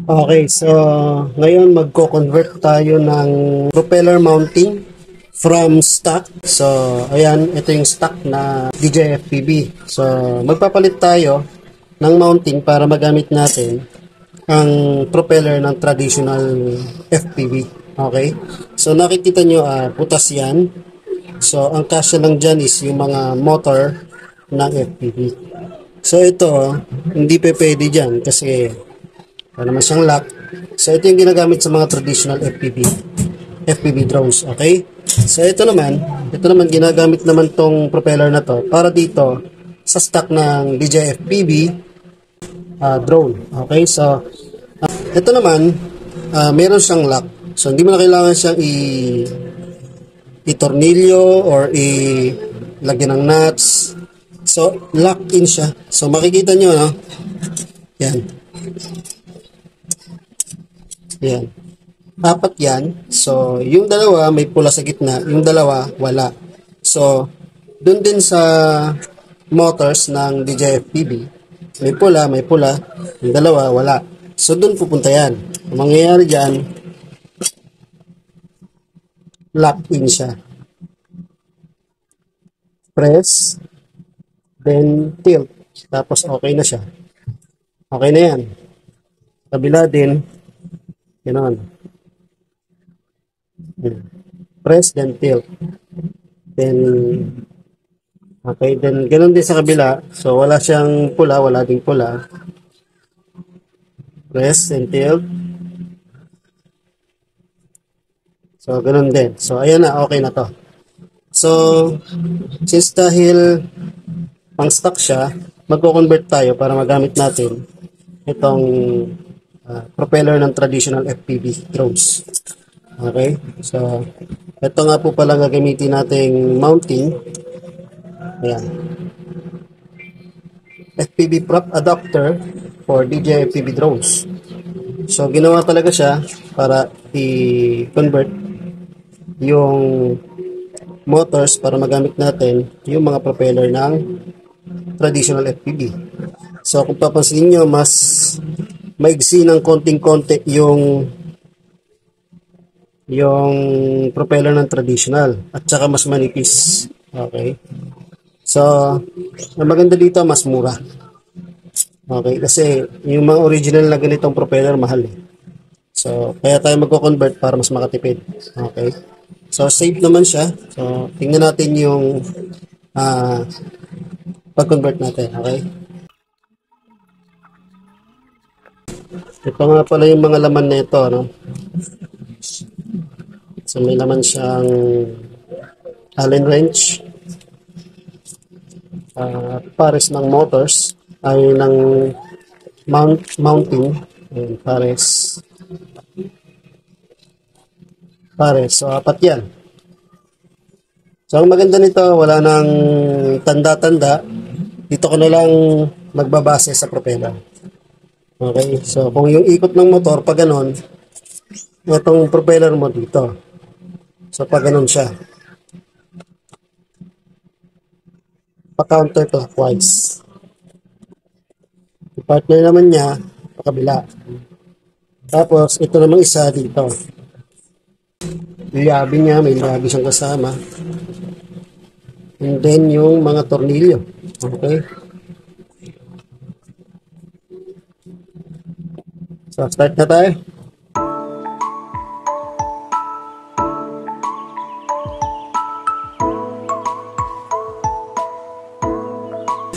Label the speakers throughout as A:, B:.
A: Okay, so ngayon magko-convert tayo ng propeller mounting from stock. So, ayan, ito yung stock na DJI FPV. So, magpapalit tayo ng mounting para magamit natin ang propeller ng traditional FPV. Okay? So, nakikita nyo, putas yan. So, ang kasya lang dyan is yung mga motor ng FPV. So, ito, hindi pa pwede dyan kasi wala naman siyang lock. So, ito yung ginagamit sa mga traditional FPV drones. Okay? So, ito naman ginagamit naman tong propeller na to para dito sa stock ng DJI FPV drone. Okay? So, ito naman, meron siyang lock. So, hindi mo na kailangan siyang i-tornilyo or lagyan ng nuts. So, lock in siya. So, makikita nyo, no? Yan. Yan. Apat yan. So, yung dalawa may pula sa gitna, yung dalawa wala. So, dun din sa motors ng DJI FPV, may pula, yung dalawa wala. So, dun pupunta yan. Ang mangyayari dyan, lock in siya. Press, then tilt. Tapos, okay na siya. Okay na yan. Kabila din, ganoon. Press, then tilt. Then, okay, then ganoon din sa kabila. So, wala siyang pula, wala ding pula. Press, and tilt. So, ganoon din. So, ayan na, okay na to. So, since dahil pang stock siya, magko-convert tayo para magamit natin itong propeller ng traditional FPV drones. Okay? So, ito nga po pala gagamitin nating mounting. Ayan. FPV prop adapter for DJI FPV drones. So, ginawa talaga siya para i-convert yung motors para magamit natin yung mga propeller ng traditional FPV. So, kung papansin nyo, mas maigsi ng konting-konti yung propeller ng traditional at saka mas manipis. Okay? So, ang maganda dito, mas mura. Okay? Kasi yung mga original na ganitong propeller, mahal eh. So, kaya tayo magko-convert para mas makatipid. Okay? So, safe naman siya. So, tingnan natin yung pag-convert natin. Okay? Ito nga pala yung mga laman na ito, no? So, may laman siyang Allen wrench, pares ng motors, ay ng mounting, and pares. So, apat yan. So, ang maganda nito, wala nang tanda-tanda. Dito ko na lang magbabase sa propeller. Okay, so kung yung ikot ng motor, pag ganon, itong propeller mo dito. So pag ganon siya, pa-counterclockwise. Yung partner naman niya, pakabila. Tapos, ito namang isa dito. Yung yabi niya, may yabi siyang kasama. And then, yung mga tornilyo. Okay? So, start na tayo.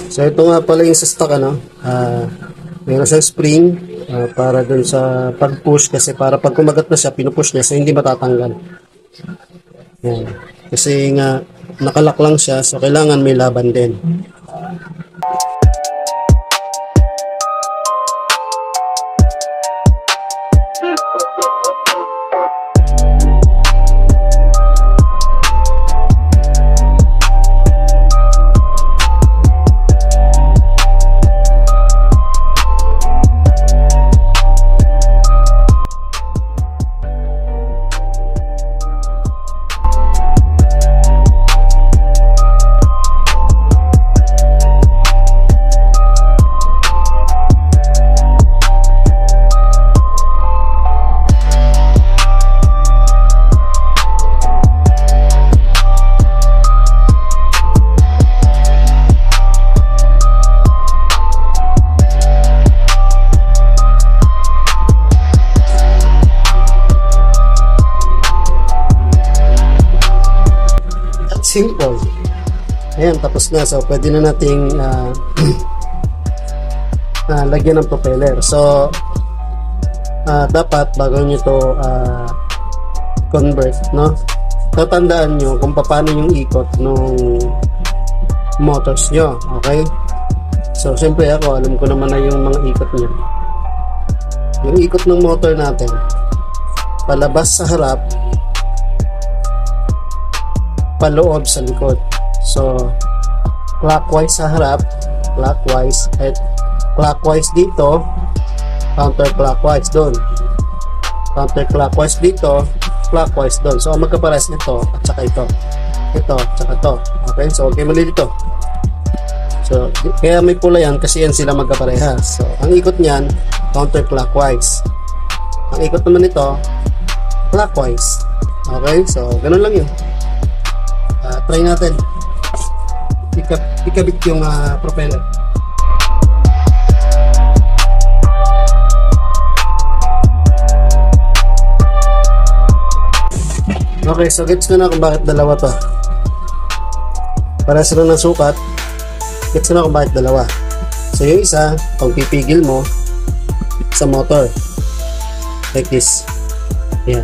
A: So, ito nga pala yung sa stock, ano. Meron siyang spring para dun sa pag-push kasi para pag kumagat na siya, pinupush niya so hindi matatanggal. Yan. Kasi nga, nakalak lang siya so kailangan may laban din. simple. Ayan, tapos na. So, pwede na nating lagyan ng propeller. So, dapat bago nyo to convert, no? Tatandaan nyo kung paano yung ikot ng motors nyo. Okay? So, siyempre ako, alam ko naman na yung mga ikot nyo. Yung ikot ng motor natin, palabas sa harap, paloob sa likod. So, clockwise sa harap, clockwise, at clockwise dito, counterclockwise doon. Counterclockwise dito, clockwise doon. So, ang magkapares nito at saka ito. Ito, at saka ito. Okay? So, okay mali dito. So, kaya may pula yan kasi yan sila magkaparehas. So, ang ikot niyan, counterclockwise. Ang ikot naman nito, clockwise. Okay? So, ganun lang yun. Try natin. Ikabit yung propeller. Okay, so gets ko na kung bakit dalawa to. Para sila ng sukat, gets ko na kung bakit dalawa. So yung isa, pang pipigil mo sa motor. Like this. Yan.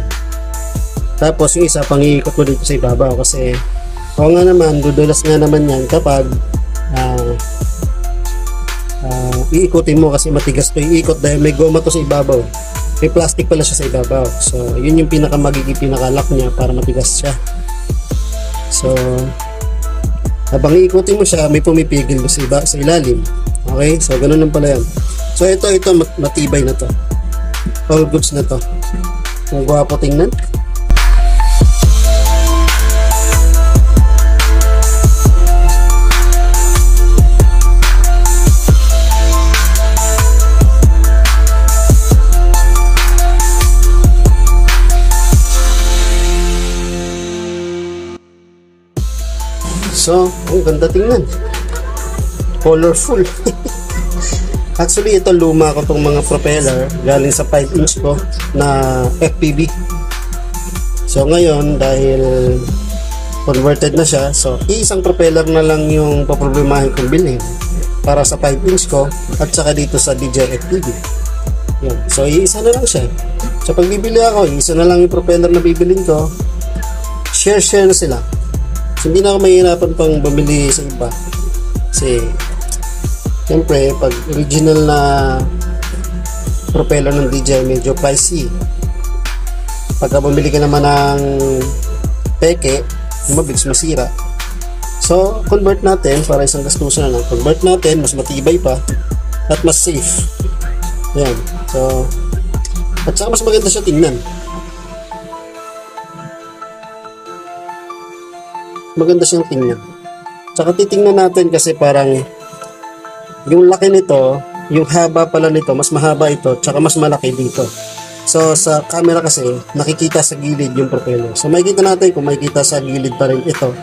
A: Tapos yung isa, pang iikot mo dito sa ibabaw. Kasi, o nga naman, dudulas nga naman yan kapag iikutin mo kasi matigas to iikot dahil may goma to sa ibabaw. May plastic pala siya sa ibabaw. So, yun yung magiging pinaka-lock niya para matigas siya. So, habang iikutin mo siya, may pumipigil mo sa ilalim. Okay? So, ganun lang pala yan. So, ito matibay na to. All goods na to. Kung gwapo tingnan. So, ang ganda tingnan. Colorful. Actually, ito luma ko tong mga propeller galing sa 5-inch ko na FPV. So, ngayon, dahil converted na siya, so, isang propeller na lang yung paproblemahin kong bilhin para sa 5-inch ko at saka dito sa DJI FPV. Yan. So, iisa na lang siya. So, pag bibili ako, isa na lang yung propeller na bibilin ko. Share na sila. So, hindi na ako mahihirapan pang bumili sa iba. Kasi, siyempre, pag original na propeller ng DJI, medyo pricey. Pagka bumili ka naman ng peke, mabilis masira. So, convert natin para isang gastusan na lang. Convert natin, mas matibay pa at mas safe. Yan. So, at saka mas maganda siya tingnan. Maganda siyang tingnan. Tsaka titingnan natin kasi parang yung laki nito, yung haba pala nito, mas mahaba ito, tsaka mas malaki dito. So, sa camera kasi, nakikita sa gilid yung propeller. So, makikita natin kung makikita sa gilid pa rin ito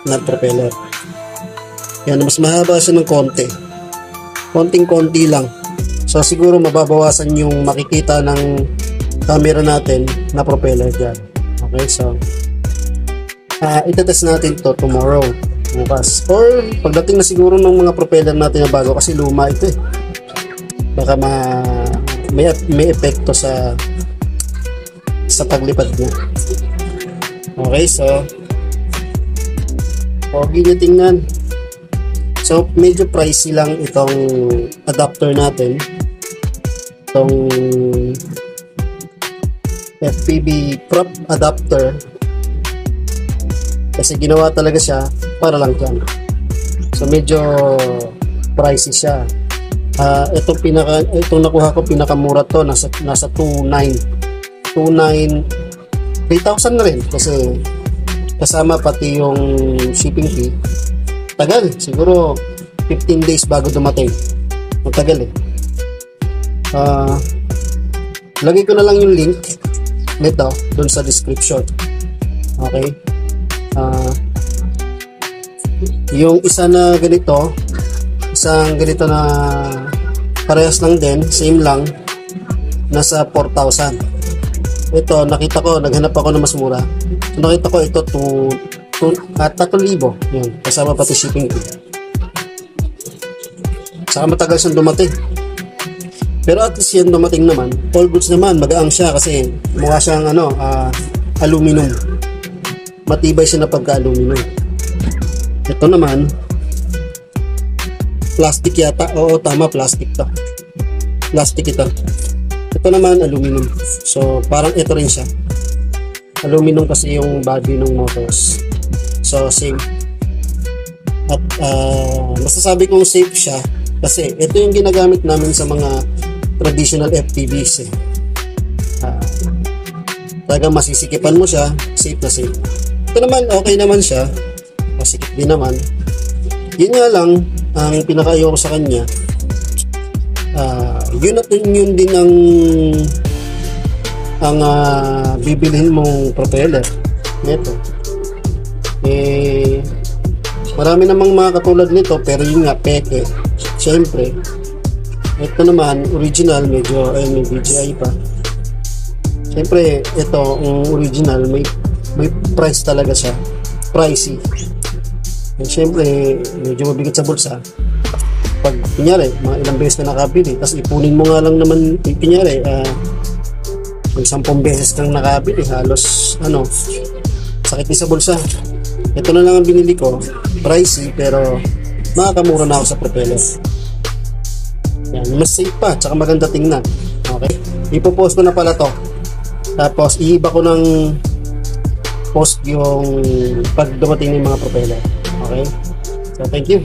A: na propeller. Yan, mas mahaba siya ng konti. Konting-konti lang. So, siguro mababawasan yung makikita ng camera natin na propeller dyan. Okay, so itatest natin to tomorrow, bukas, or pagdating na siguro ng mga propeller natin na bago kasi luma ito eh. Baka may epekto sa paglipad niya. Okay, so pogi niya tingnan. So medyo pricey lang itong adapter natin, itong FPV prop adapter, kasi ginawa talaga siya para lang dyan. So medyo pricey siya. Itong nakuha ko pinakamura to, nasa 3,000 na rin kasi kasama pati yung shipping fee. Tagal, siguro 15 days bago dumating. Matagal eh. Lagay ko na lang yung link nito doon sa description. Okay. Yung isa na ganito, isang ganito na parehas lang din, same lang, nasa 4,000. Ito, nakita ko, naghanap ako na mas mura. So, nakita ko ito at 3,000. Yan, kasama pati shipping fee. Saka matagal siyang dumating. Pero at least yan dumating naman. All goods naman, magaang siya kasi mukha siyang aluminum. Matibay siya na pagka-aluminum. Ito naman, plastic yata. Oo, tama, plastic to. Plastic ito. Ito naman, aluminum. So, parang ito rin siya. Aluminum kasi yung body ng motors. So, same. At masasabi kong safe siya kasi ito yung ginagamit namin sa mga traditional FPVs eh. Talagang masisikipan mo siya, safe na safe. Ito naman, okay naman siya. Masikip din naman. Yun nga lang, ang pinaka-ayaw ko sa kanya, yun din ang bibilhin mong propeller nito. Marami namang mga katulad nito pero yun nga peke. Siyempre ito naman original, medyo may BGI pa. Siyempre ito ang original, may price talaga siya, pricey. And siyempre medyo mabigat sa bulsa pag kunyari mga ilang beses na nakabili, tapos ipunin mo nga lang naman kunyari kung 10 beses kang nakabili, halos sakit din sa bulsa. Ito na lang ang binili ko, pricey pero makakamura na ako sa propeller. Yan, mas safe pa, tsaka maganda tingnan. Okay, ipopost ko na pala to, tapos iiba ko ng post yung pag dumating ng mga propeller. Okay, so thank you.